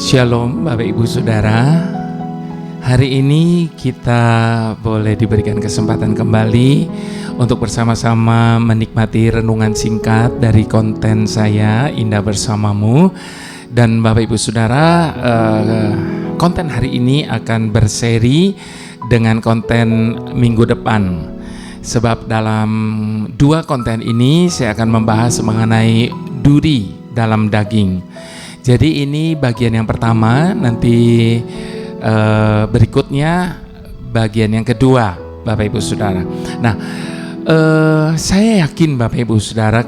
Shalom Bapak Ibu Saudara. Hari ini kita boleh diberikan kesempatan kembali untuk bersama-sama menikmati renungan singkat dari konten saya Indah Bersamamu. Dan Bapak Ibu Saudara, konten hari ini akan berseri dengan konten minggu depan. Sebab dalam dua konten ini saya akan membahas mengenai duri dalam daging. Jadi ini bagian yang pertama, nanti berikutnya bagian yang kedua, Bapak Ibu Saudara. Nah, saya yakin Bapak Ibu Saudara,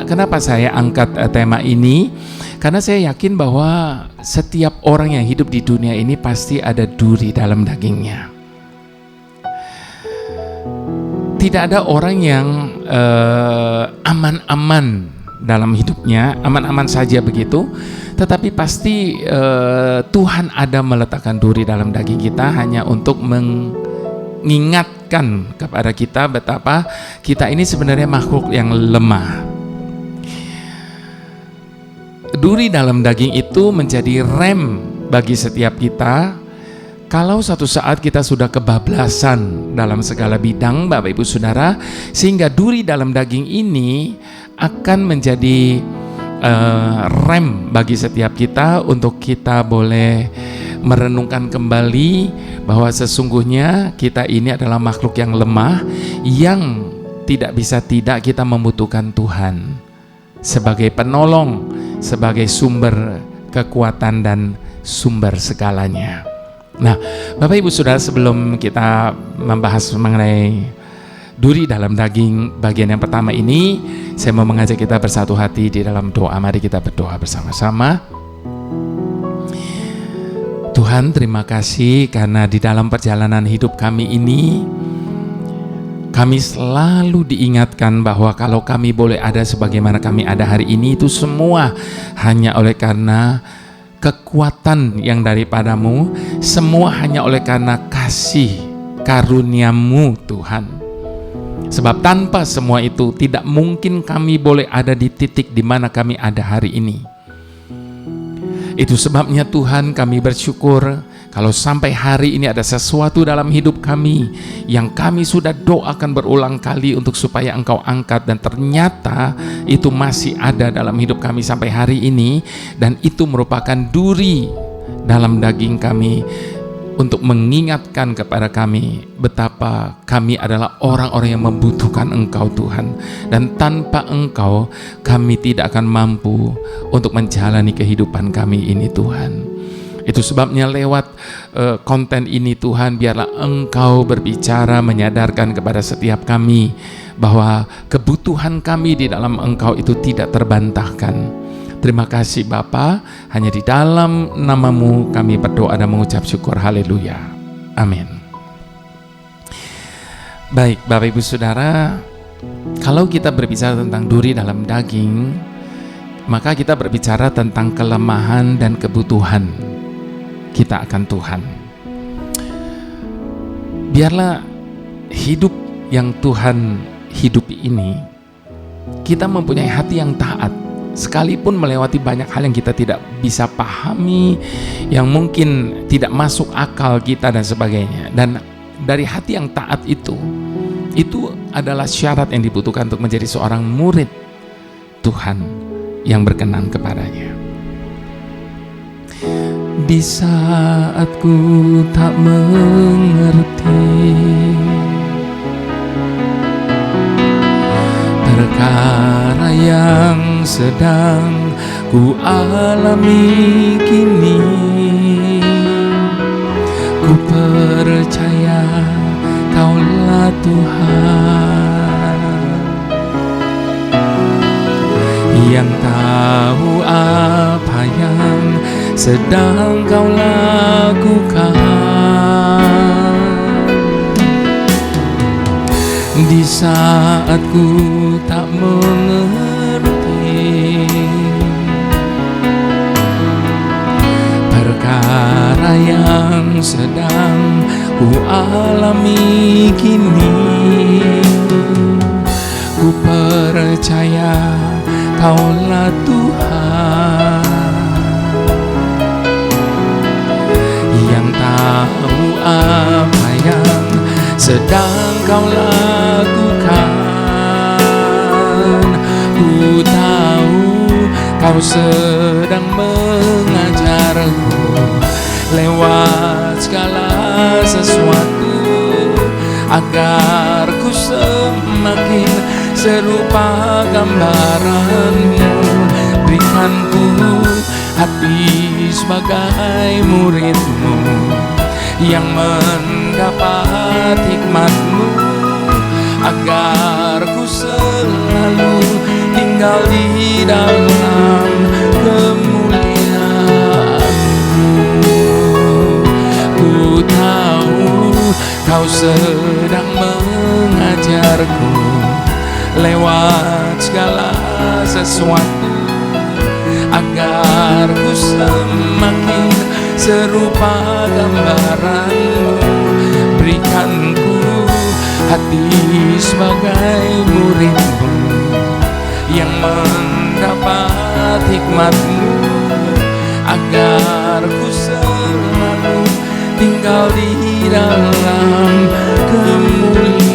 kenapa saya angkat tema ini? Karena saya yakin bahwa setiap orang yang hidup di dunia ini pasti ada duri dalam dagingnya. Tidak ada orang yang aman-aman dalam hidupnya, aman-aman saja begitu. Tetapi pasti Tuhan ada meletakkan duri dalam daging kita hanya untuk mengingatkan kepada kita betapa kita ini sebenarnya makhluk yang lemah. Duri dalam daging itu menjadi rem bagi setiap kita. Kalau suatu saat kita sudah kebablasan dalam segala bidang, Bapak Ibu Saudara, sehingga duri dalam daging ini akan menjadi rem bagi setiap kita untuk kita boleh merenungkan kembali bahwa sesungguhnya kita ini adalah makhluk yang lemah, yang tidak bisa tidak kita membutuhkan Tuhan sebagai penolong, sebagai sumber kekuatan dan sumber segalanya. Nah, Bapak Ibu Saudara, sebelum kita membahas mengenai duri dalam daging bagian yang pertama ini, saya mau mengajak kita bersatu hati di dalam doa. Mari kita berdoa bersama-sama. Tuhan, terima kasih karena di dalam perjalanan hidup kami ini, kami selalu diingatkan bahwa kalau kami boleh ada sebagaimana kami ada hari ini, itu semua hanya oleh karena kekuatan yang daripadamu, semua hanya oleh karena kasih karuniamu Tuhan. Sebab tanpa semua itu tidak mungkin kami boleh ada di titik di mana kami ada hari ini. Itu sebabnya Tuhan, kami bersyukur kalau sampai hari ini ada sesuatu dalam hidup kami yang kami sudah doakan berulang kali untuk supaya Engkau angkat, dan ternyata itu masih ada dalam hidup kami sampai hari ini, dan itu merupakan duri dalam daging kami untuk mengingatkan kepada kami betapa kami adalah orang-orang yang membutuhkan Engkau Tuhan, dan tanpa Engkau kami tidak akan mampu untuk menjalani kehidupan kami ini Tuhan. Itu sebabnya lewat konten ini Tuhan, biarlah Engkau berbicara menyadarkan kepada setiap kami bahwa kebutuhan kami di dalam Engkau itu tidak terbantahkan. Terima kasih Bapa, hanya di dalam nama-Mu kami berdoa dan mengucap syukur. Haleluya. Amin. Baik Bapak Ibu Saudara, kalau kita berbicara tentang duri dalam daging, maka kita berbicara tentang kelemahan dan kebutuhan kita akan Tuhan. Biarlah hidup yang Tuhan hidupi ini, kita mempunyai hati yang taat, sekalipun melewati banyak hal yang kita tidak bisa pahami, yang mungkin tidak masuk akal kita dan sebagainya. Dan dari hati yang taat itu adalah syarat yang dibutuhkan untuk menjadi seorang murid Tuhan yang berkenan kepadanya. Di saat ku tak mengerti perkara yang sedang ku alami kini, ku percaya Kaulah Tuhan yang tahu apa yang sedang Kau lakukan. Di saat ku tak mengerti perkara yang sedang ku alami kini, ku percaya Kaulah Tuhan apa yang sedang kau lakukan. Ku tahu kau sedang mengajarku lewat segala sesuatu, agar ku semakin serupa gambaranmu. Berikan ku hati sebagai muridmu yang mendapat hikmatmu, agar ku selalu tinggal di dalam kemuliaan-Mu. Ku tahu kau sedang mengajarku lewat segala sesuatu, agar ku semakin serupa gambaran-Mu. Berikan ku hati sebagai murid-Mu yang mendapat hikmat-Mu, agar ku selalu tinggal di dalam kemuliaan-Mu.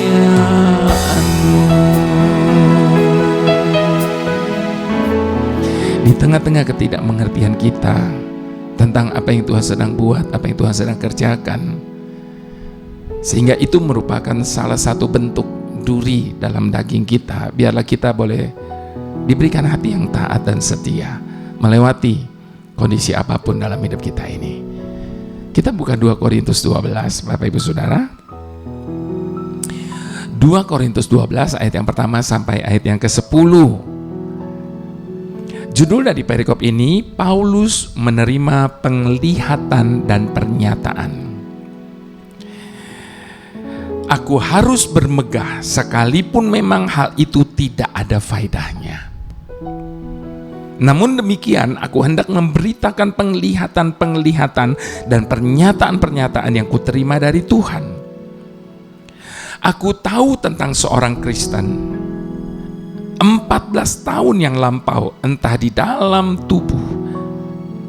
Di tengah-tengah ketidakmengertian kita tentang apa yang Tuhan sedang buat, apa yang Tuhan sedang kerjakan, sehingga itu merupakan salah satu bentuk duri dalam daging kita, biarlah kita boleh diberikan hati yang taat dan setia melewati kondisi apapun dalam hidup kita ini. Kita buka 2 Korintus 12, Bapak Ibu Saudara. 2 Korintus 12 ayat yang pertama sampai ayat yang ke-10. Judul dari perikop ini, Paulus menerima penglihatan dan pernyataan. Aku harus bermegah sekalipun memang hal itu tidak ada faedahnya. Namun demikian, aku hendak memberitakan penglihatan-penglihatan dan pernyataan-pernyataan yang kuterima dari Tuhan. Aku tahu tentang seorang Kristen 14 tahun yang lampau, entah di dalam tubuh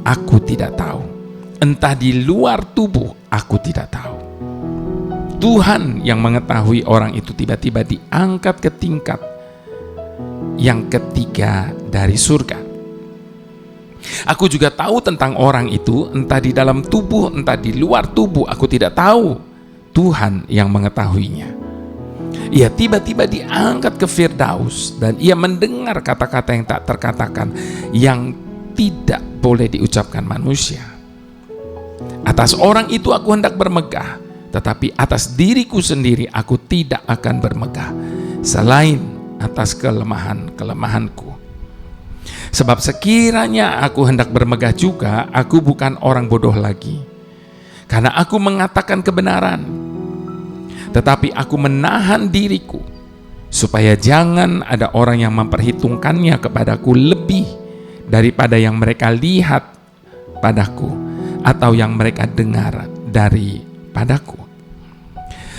aku tidak tahu, entah di luar tubuh aku tidak tahu. Tuhan yang mengetahui orang itu tiba-tiba diangkat ke tingkat yang ketiga dari surga. Aku juga tahu tentang orang itu, entah di dalam tubuh, entah di luar tubuh, aku tidak tahu. Tuhan yang mengetahuinya. Ia tiba-tiba diangkat ke Firdaus, dan ia mendengar kata-kata yang tak terkatakan, yang tidak boleh diucapkan manusia. Atas orang itu aku hendak bermegah, tetapi atas diriku sendiri aku tidak akan bermegah, selain atas kelemahan-kelemahanku. Sebab sekiranya aku hendak bermegah juga, aku bukan orang bodoh lagi, karena aku mengatakan kebenaran. Tetapi aku menahan diriku, supaya jangan ada orang yang memperhitungkannya kepadaku lebih daripada yang mereka lihat padaku, atau yang mereka dengar daripadaku.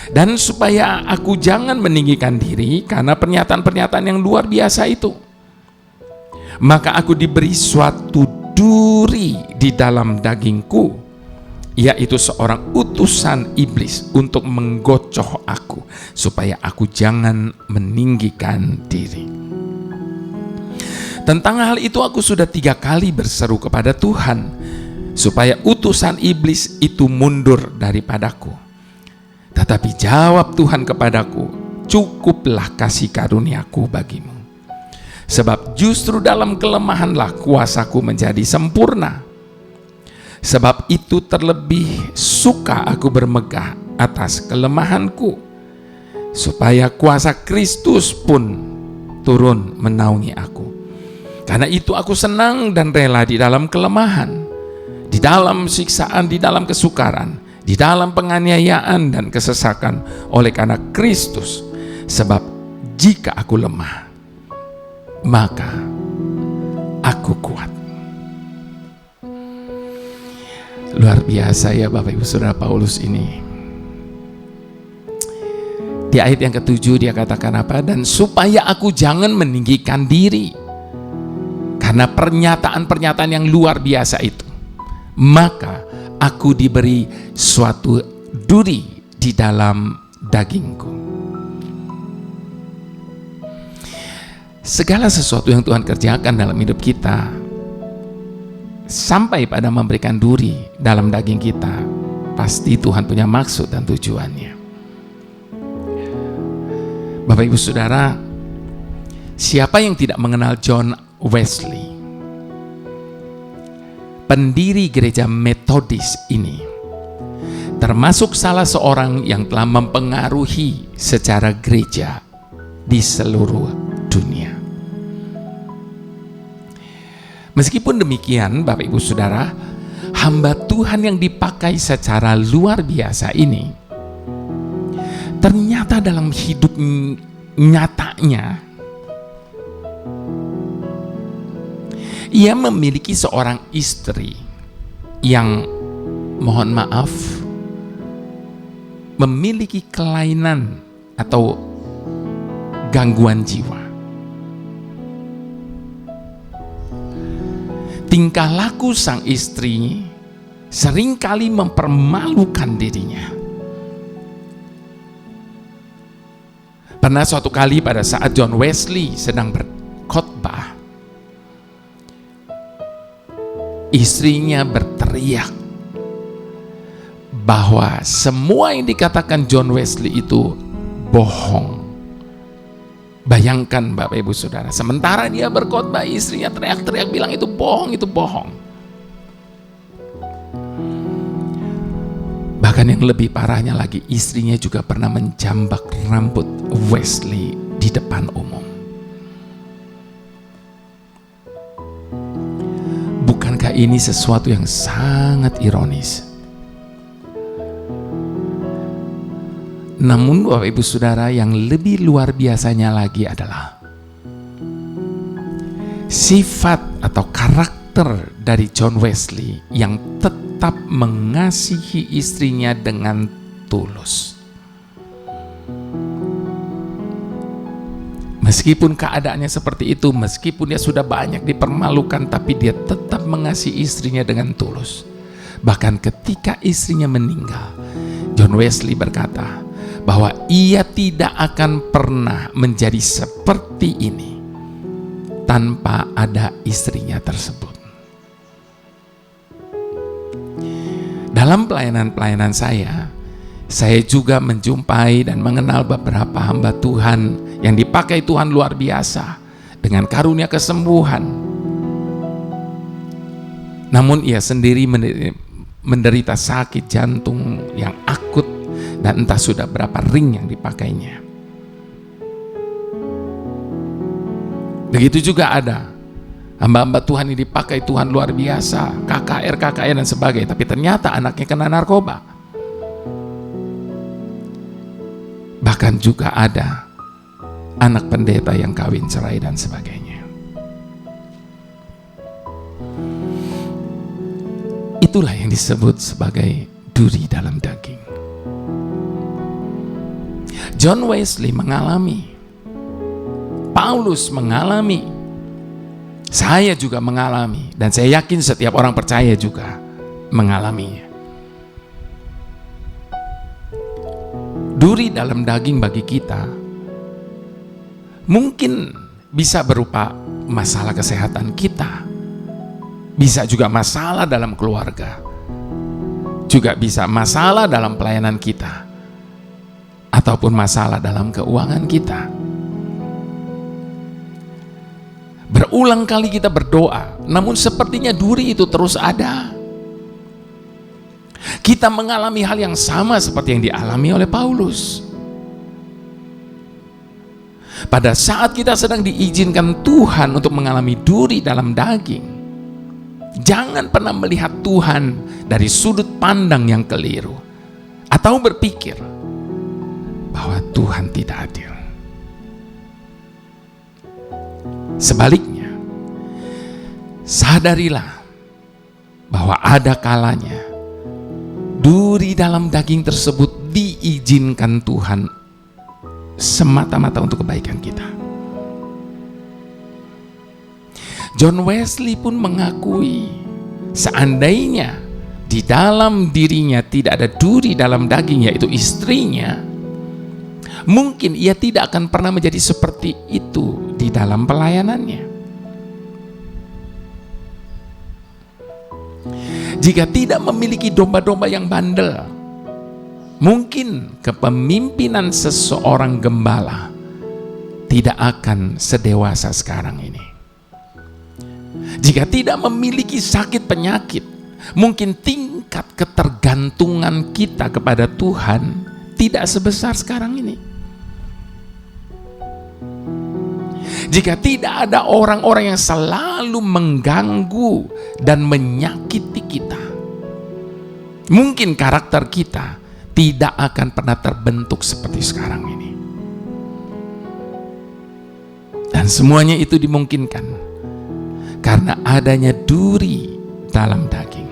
Dan supaya aku jangan meninggikan diri karena pernyataan-pernyataan yang luar biasa itu, maka aku diberi suatu duri di dalam dagingku, yaitu seorang utusan iblis untuk menggocoh aku, supaya aku jangan meninggikan diri. Tentang hal itu aku sudah 3 kali berseru kepada Tuhan, supaya utusan iblis itu mundur daripadaku. Tetapi jawab Tuhan kepadaku, cukuplah kasih karuniaku bagimu, sebab justru dalam kelemahanlah kuasaku menjadi sempurna. Sebab itu terlebih suka aku bermegah atas kelemahanku, supaya kuasa Kristus pun turun menaungi aku. Karena itu aku senang dan rela di dalam kelemahan, di dalam siksaan, di dalam kesukaran, di dalam penganiayaan dan kesesakan oleh karena Kristus. Sebab jika aku lemah, maka aku kuat. Luar biasa ya Bapak Ibu Saudara, Paulus ini. Di ayat yang ke-7 dia katakan apa? Dan supaya aku jangan meninggikan diri karena pernyataan-pernyataan yang luar biasa itu, maka aku diberi suatu duri di dalam dagingku. Segala sesuatu yang Tuhan kerjakan dalam hidup kita sampai pada memberikan duri dalam daging kita, pasti Tuhan punya maksud dan tujuannya. Bapak Ibu Saudara, siapa yang tidak mengenal John Wesley, pendiri gereja Metodis ini, termasuk salah seorang yang telah mempengaruhi secara gereja di seluruh dunia. Meskipun demikian, Bapak Ibu Saudara, hamba Tuhan yang dipakai secara luar biasa ini, ternyata dalam hidup nyatanya, ia memiliki seorang istri yang, mohon maaf, memiliki kelainan atau gangguan jiwa. Tingkah laku sang istri seringkali mempermalukan dirinya. Pernah suatu kali pada saat John Wesley sedang berkhotbah, istrinya berteriak bahwa semua yang dikatakan John Wesley itu bohong. Bayangkan Bapak Ibu Saudara, sementara dia berkhotbah, istrinya teriak-teriak bilang itu bohong, itu bohong. Bahkan yang lebih parahnya lagi, istrinya juga pernah menjambak rambut Wesley di depan umum. Bukankah ini sesuatu yang sangat ironis? Namun Bapak Ibu Saudara, yang lebih luar biasanya lagi adalah sifat atau karakter dari John Wesley yang tetap mengasihi istrinya dengan tulus. Meskipun keadaannya seperti itu, meskipun dia sudah banyak dipermalukan, tapi dia tetap mengasihi istrinya dengan tulus. Bahkan ketika istrinya meninggal, John Wesley berkata bahwa ia tidak akan pernah menjadi seperti ini tanpa ada istrinya tersebut. Dalam pelayanan-pelayanan saya juga menjumpai dan mengenal beberapa hamba Tuhan yang dipakai Tuhan luar biasa dengan karunia kesembuhan. Namun ia sendiri menderita sakit jantung yang akut, dan entah sudah berapa ring yang dipakainya. Begitu juga ada hamba-hamba Tuhan yang dipakai Tuhan luar biasa, KKR dan sebagainya, tapi ternyata anaknya kena narkoba. Bahkan juga ada anak pendeta yang kawin cerai dan sebagainya. Itulah yang disebut sebagai duri dalam daging. John Wesley mengalami, Paulus mengalami, saya juga mengalami, dan saya yakin setiap orang percaya juga mengalaminya. Duri dalam daging bagi kita mungkin bisa berupa masalah kesehatan kita, bisa juga masalah dalam keluarga, juga bisa masalah dalam pelayanan kita, ataupun masalah dalam keuangan kita. Berulang kali kita berdoa, namun sepertinya duri itu terus ada. Kita mengalami hal yang sama seperti yang dialami oleh Paulus. Pada saat kita sedang diizinkan Tuhan untuk mengalami duri dalam daging, jangan pernah melihat Tuhan dari sudut pandang yang keliru, atau berpikir bahwa Tuhan tidak adil. Sebaliknya, sadarilah bahwa ada kalanya duri dalam daging tersebut diizinkan Tuhan semata-mata untuk kebaikan kita. John Wesley pun mengakui, seandainya di dalam dirinya tidak ada duri dalam daging, yaitu istrinya, mungkin ia tidak akan pernah menjadi seperti itu di dalam pelayanannya. Jika tidak memiliki domba-domba yang bandel, mungkin kepemimpinan seseorang gembala tidak akan sedewasa sekarang ini. Jika tidak memiliki sakit penyakit, mungkin tingkat ketergantungan kita kepada Tuhan tidak sebesar sekarang ini. Jika tidak ada orang-orang yang selalu mengganggu dan menyakiti kita, mungkin karakter kita tidak akan pernah terbentuk seperti sekarang ini. Dan semuanya itu dimungkinkan karena adanya duri dalam daging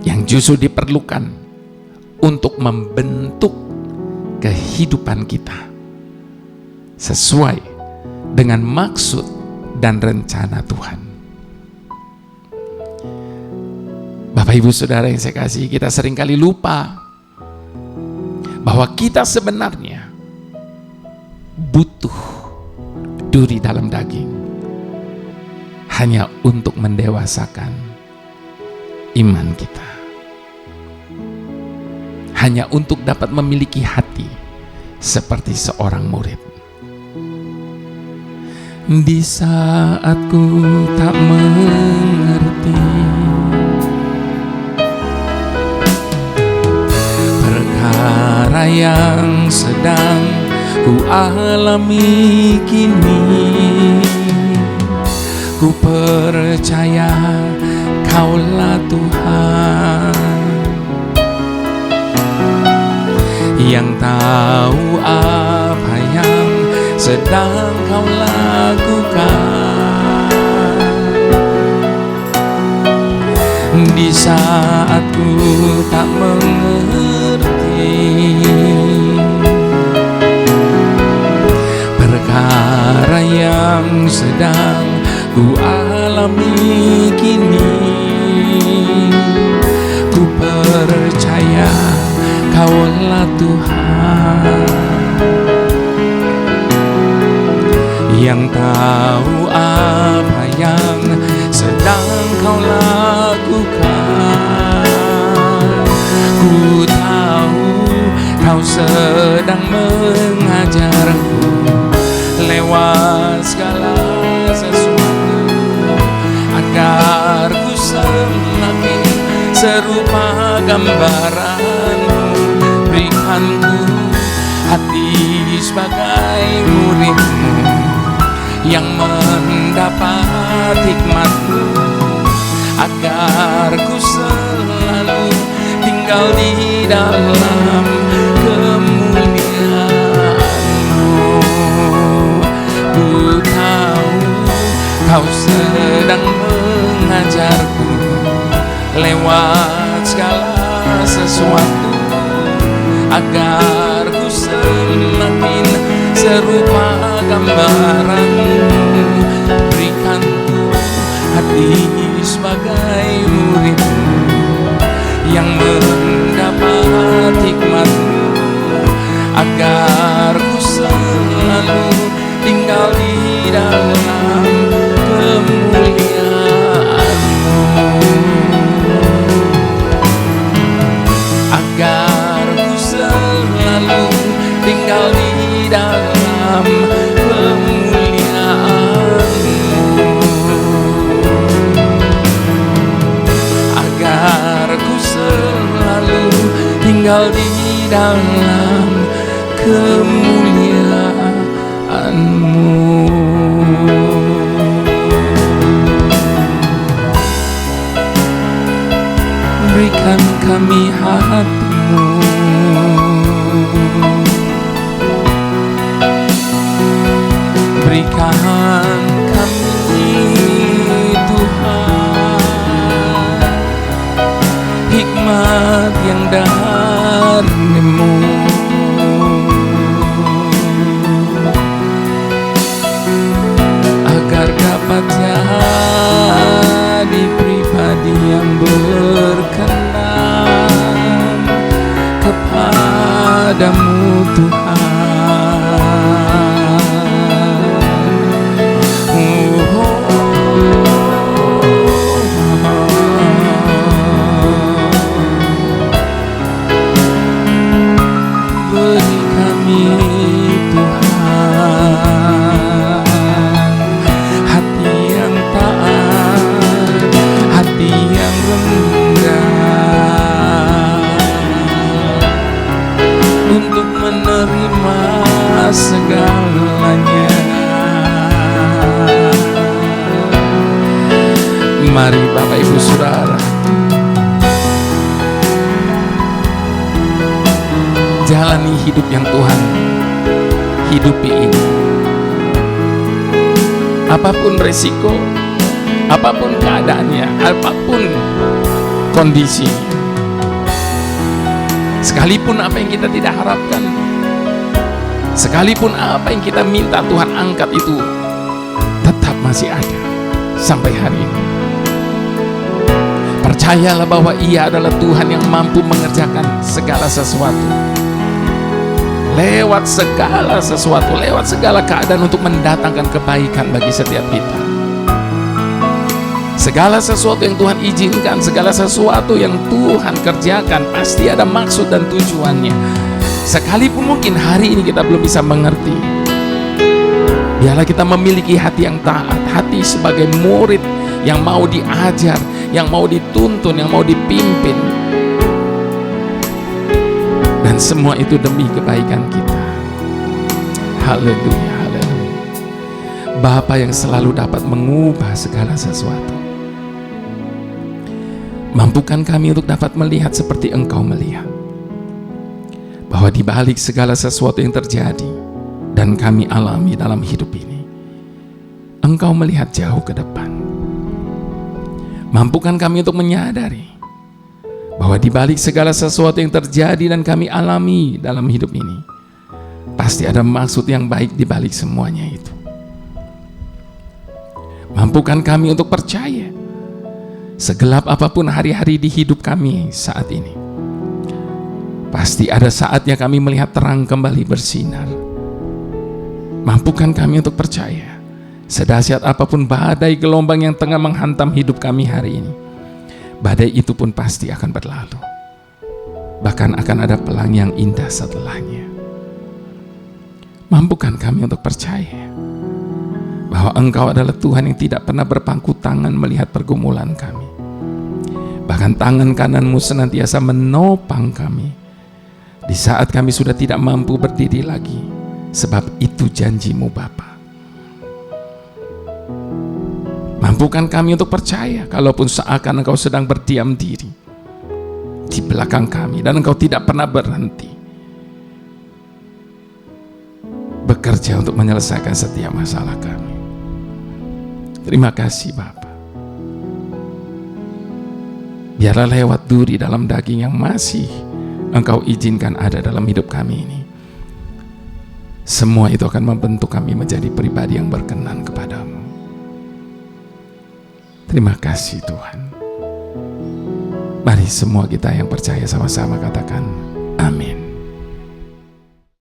yang justru diperlukan untuk membentuk kehidupan kita sesuai dengan maksud dan rencana Tuhan. Bapak Ibu Saudara yang saya kasih, kita seringkali lupa bahwa kita sebenarnya butuh duri dalam daging hanya untuk mendewasakan iman kita, hanya untuk dapat memiliki hati seperti seorang murid. Di saat ku tak mengerti perkara yang sedang ku alami kini, ku percaya Kaulah Tuhan yang tahu apa yang sedang Kau lakukan. Di saat ku tak mengerti perkara yang sedang ku alami kini, ku percaya Kaulah Tuhan yang tahu apa yang sedang Kau lakukan. Ku tahu Kau sedang mengajarku lewat segala sesuatu, agar ku semakin serupa gambaran-Mu. Berikan ku hati sebagai murid-Mu yang mendapat hikmat-Mu, agar ku selalu tinggal di dalam kemuliaan-Mu. Ku tahu Kau sedang mengajarku lewat segala sesuatu, agar ku semakin serupa gambaran-Mu. Berikan ku hati sebagai murid-Mu yang mendapat hikmat-Mu, agar ku selalu tinggal di dalam kemuliaan-Mu, agar ku selalu tinggal di dalam kemuliaan-Mu, agar ku selalu tinggal di dalam kemuliaan-Mu. Berikan kami hati-Mu, berikan kami Tuhan hikmat yang dari-Mu, agar dapat jadi pribadi kepadamu Tuhan. Beri kami Tuhan hati yang taat, hati yang rendah untuk menerima segalanya. Mari Bapak Ibu Saudara, jalani hidup yang Tuhan hidupi ini. Apapun resiko, apapun keadaannya, apapun kondisi, sekalipun apa yang kita tidak harapkan, sekalipun apa yang kita minta Tuhan angkat itu tetap masih ada sampai hari ini. Percayalah bahwa Ia adalah Tuhan yang mampu mengerjakan segala sesuatu, lewat segala sesuatu, lewat segala keadaan untuk mendatangkan kebaikan bagi setiap kita. Segala sesuatu yang Tuhan izinkan, segala sesuatu yang Tuhan kerjakan pasti ada maksud dan tujuannya. Sekalipun mungkin hari ini kita belum bisa mengerti, biarlah kita memiliki hati yang taat, hati sebagai murid yang mau diajar, yang mau dituntun, yang mau dipimpin. Dan semua itu demi kebaikan kita. Haleluya, haleluya. Bapa yang selalu dapat mengubah segala sesuatu, mampukan kami untuk dapat melihat seperti Engkau melihat, bahwa di balik segala sesuatu yang terjadi dan kami alami dalam hidup ini, Engkau melihat jauh ke depan. Mampukan kami untuk menyadari bahwa di balik segala sesuatu yang terjadi dan kami alami dalam hidup ini, pasti ada maksud yang baik di balik semuanya itu. Mampukan kami untuk percaya, segelap apapun hari-hari di hidup kami saat ini, pasti ada saatnya kami melihat terang kembali bersinar. Mampukan kami untuk percaya, sedahsyat apapun badai gelombang yang tengah menghantam hidup kami hari ini, badai itu pun pasti akan berlalu. Bahkan akan ada pelangi yang indah setelahnya. Mampukan kami untuk percaya bahwa Engkau adalah Tuhan yang tidak pernah berpangku tangan melihat pergumulan kami. Bahkan tangan kanan-Mu senantiasa menopang kami di saat kami sudah tidak mampu berdiri lagi, sebab itu janji-Mu Bapa. Mampukan kami untuk percaya, kalaupun seakan Engkau sedang berdiam diri di belakang kami dan Engkau tidak pernah berhenti bekerja untuk menyelesaikan setiap masalah kami. Terima kasih Bapa. Biarlah lewat duri dalam daging yang masih Engkau izinkan ada dalam hidup kami ini, semua itu akan membentuk kami menjadi pribadi yang berkenan kepadamu. Terima kasih Tuhan. Mari semua kita yang percaya sama-sama katakan amin.